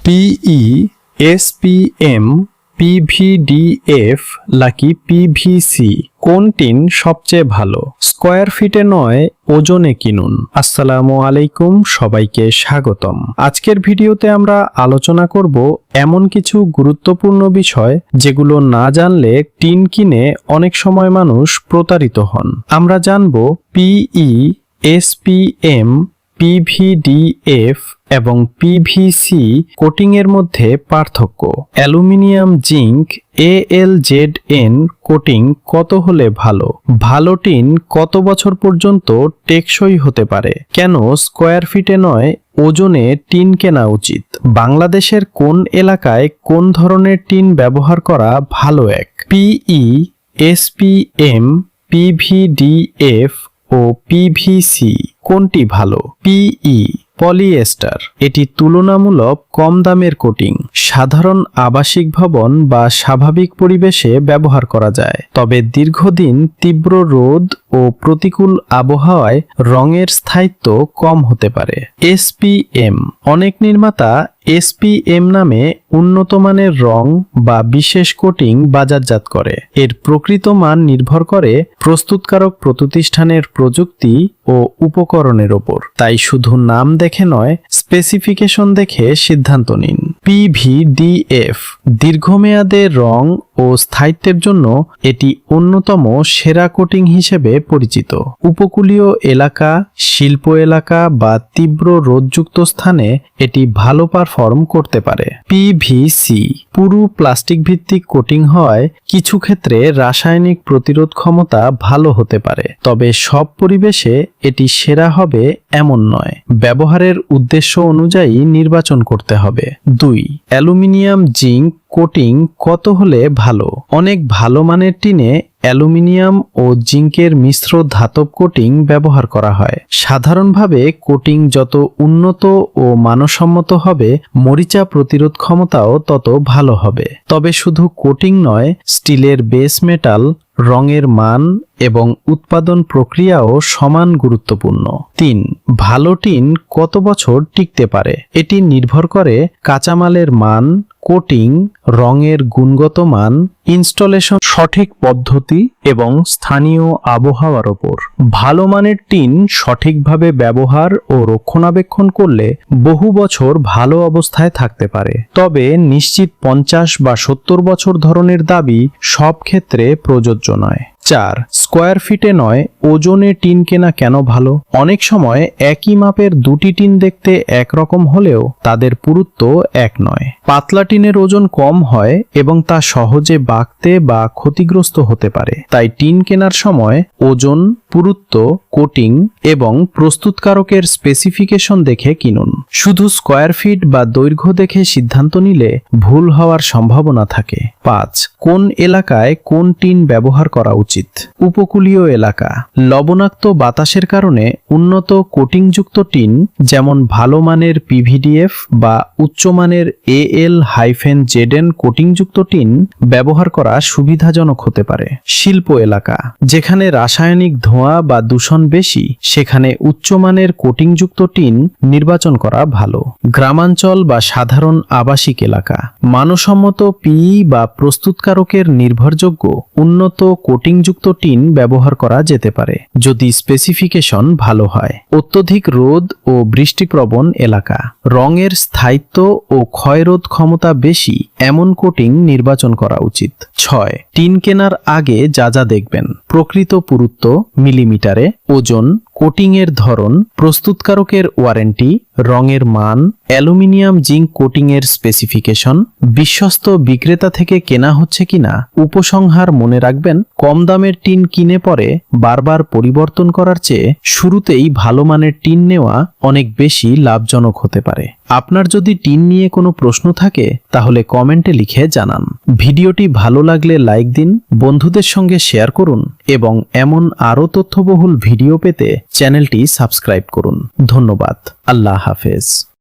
পিই, SPM, পিভিডিএফ নাকি PVC কোন tin সবচেয়ে ভালো? স্কয়ার ফিটে নয়, ওজনে কিনুন। আসসালামু আলাইকুম, সবাইকে স্বাগতম। আজকের ভিডিওতে আমরা আলোচনা করব এমন কিছু গুরুত্বপূর্ণ বিষয় যেগুলো না জানলে টিন কিনে অনেক সময় মানুষ প্রতারিত হন। আমরা জানব পিই, এসপিএম, পিভিডিএফ এবং পিভিসি কোটিংয়ের মধ্যে পার্থক্য। অ্যালুমিনিয়াম জিঙ্ক ALZN কোটিং কত হলে ভালো? ভালো টিন কত বছর পর্যন্ত টেকসই হতে পারে? কেন স্কয়ার ফিটে নয়, ওজনে টিন কেনা উচিত? বাংলাদেশের কোন এলাকায় কোন ধরনের টিন ব্যবহার করা ভালো? পিই, এসপিএম, পিভিডিএফ ও পিভিসি কোনটি ভালো? পিই পলিয়েস্টার, এটি তুলনামূলক কম দামের কোটিং, সাধারণ আবাসিক ভবন বা স্বাভাবিক পরিবেশে ব্যবহার করা যায়, তবে দীর্ঘদিন তীব্র রোদ ও প্রতিকূল আবহাওয়ায় রঙের স্থায়িত্ব কম হতে পারে। এসপিএম, অনেক নির্মাতা এসপিএম নামে উন্নত মানের রং বা বিশেষ কোটিং বাজারজাত করে। এর প্রকৃত মান নির্ভর করে প্রস্তুতকারক প্রতিষ্ঠানের প্রযুক্তি ও উপকরণের ওপর, তাই শুধু নাম দেখে নয়, স্পেসিফিকেশন দেখে সিদ্ধান্ত নিন। পিভিডিএফ, দীর্ঘমেয়াদে রং ও স্থায়িত্বের জন্য এটি অন্যতম সেরা কোটিং হিসেবে পরিচিত। উপকূলীয় এলাকা, শিল্প এলাকা বা তীব্র রোদযুক্ত স্থানে এটি ভালো পারফর্ম করতে পারে। পিভিসি, পুরু প্লাস্টিক ভিত্তিক কোটিং হয় কিছু ক্ষেত্রে রাসায়নিক প্রতিরোধ ক্ষমতা ভালো হতে পারে, তবে সব পরিবেশে এটি সেরা হবে এমন নয়। ব্যবহারের উদ্দেশ্য অনুযায়ী নির্বাচন করতে হবে। 2. অ্যালুমিনিয়াম জিঙ্ক কোটিং কত হলে ভালো? অনেক ভালো মানের টিনে অ্যালুমিনিয়াম ও জিঙ্কের মিশ্র ধাতব কোটিং ব্যবহার করা হয়। সাধারণভাবে কোটিং যত উন্নত ও মানসম্মত হবে, মরিচা প্রতিরোধ ক্ষমতাও তত ভালো হবে। তবে শুধু কোটিং নয়, স্টিলের বেস মেটাল, রঙের মান এবং উৎপাদন প্রক্রিয়াও সমান গুরুত্বপূর্ণ। 3. ভালো টিন কত বছর টিকতে পারে? এটি নির্ভর করে কাঁচামালের মান, কোটিং, রঙের গুণগত মান, ইনস্টলেশন সঠিক পদ্ধতি এবং স্থানীয় আবহাওয়ার ওপর। ভালো মানের টিন সঠিকভাবে ব্যবহার ও রক্ষণাবেক্ষণ করলে বহু বছর ভালো অবস্থায় থাকতে পারে, তবে নিশ্চিত 50 বা 70 বছর ধরনের দাবি সব ক্ষেত্রে প্রযোজ্য নয়। 4. স্কয়ার ফিটে নয়, ওজনে টিন কেনা কেন ভালো? অনেক সময় একই মাপের দুটি টিন দেখতে একরকম হলেও তাদের পুরুত্ব এক নয়। পাতলা টিনের ওজন কম হয় এবং তা সহজে বাঁকতে বা ক্ষতিগ্রস্ত হতে পারে, তাই টিন কেনার সময় ওজন, পুরুত্ব, কোটিং এবং প্রস্তুতকারকের স্পেসিফিকেশন দেখে কিনুন। শুধু স্কয়ার ফিট বা দৈর্ঘ্য দেখে সিদ্ধান্ত নিলে ভুল হওয়ার সম্ভাবনা থাকে। 5. কোন এলাকায় কোন টিন ব্যবহার করা উচিত? উপকূলীয় এলাকা, লবণাক্ত বাতাসের কারণে উন্নত কোটিংযুক্ত টিন যেমন ভালো মানের পিভিডিএফ বা উচ্চমানের AL-ZN কোটিংযুক্ত টিন ব্যবহার করা সুবিধাজনক হতে পারে। শিল্প এলাকা, যেখানে রাসায়নিক ধোঁয়া বা দূষণ বেশি, সেখানে উচ্চমানের কোটিংযুক্ত টিন নির্বাচন করা ভালো। গ্রামাঞ্চল বা সাধারণ আবাসিক এলাকা, মানসম্মত পিই বা প্রস্তুতকারকের নির্ভরযোগ্য উন্নত কোটিংযুক্ত টিন ব্যবহার করা যেতে পারে যদি স্পেসিফিকেশন ভালো হয়। অত্যধিক রোদ ও বৃষ্টিপ্রবণ এলাকা, রঙের স্থায়িত্ব ও ক্ষয়রোধ ক্ষমতা বেশি এমন কোটিং নির্বাচন করা উচিত। 6. টিন কেনার আগে যা যা দেখবেন: প্রকৃত পুরুত্ব মিলিমিটারে, ওজন, কোটিংয়ের ধরন, প্রস্তুতকারকের ওয়ারেন্টি, রঙের মান, অ্যালুমিনিয়াম জিঙ্ক কোটিংয়ের স্পেসিফিকেশন, বিশ্বস্ত বিক্রেতা থেকে কেনা হচ্ছে কিনা। উপসংহার মনে রাখবেন, কম দামের টিন কিনে পরে বারবার পরিবর্তন করার চেয়ে শুরুতেই ভালো মানের টিন নেওয়া অনেক বেশি লাভজনক হতে পারে। আপনার যদি টিন নিয়ে কোনো প্রশ্ন থাকে তাহলে কমেন্টে লিখে জানান। ভিডিওটি ভালো লাগলে লাইক দিন, বন্ধুদের সঙ্গে শেয়ার করুন এবং এমন আরও তথ্যবহুল ভিডিও পেতে চ্যানেলটি সাবস্ক্রাইব করুন। ধন্যবাদ। আল্লাহ হাফেজ।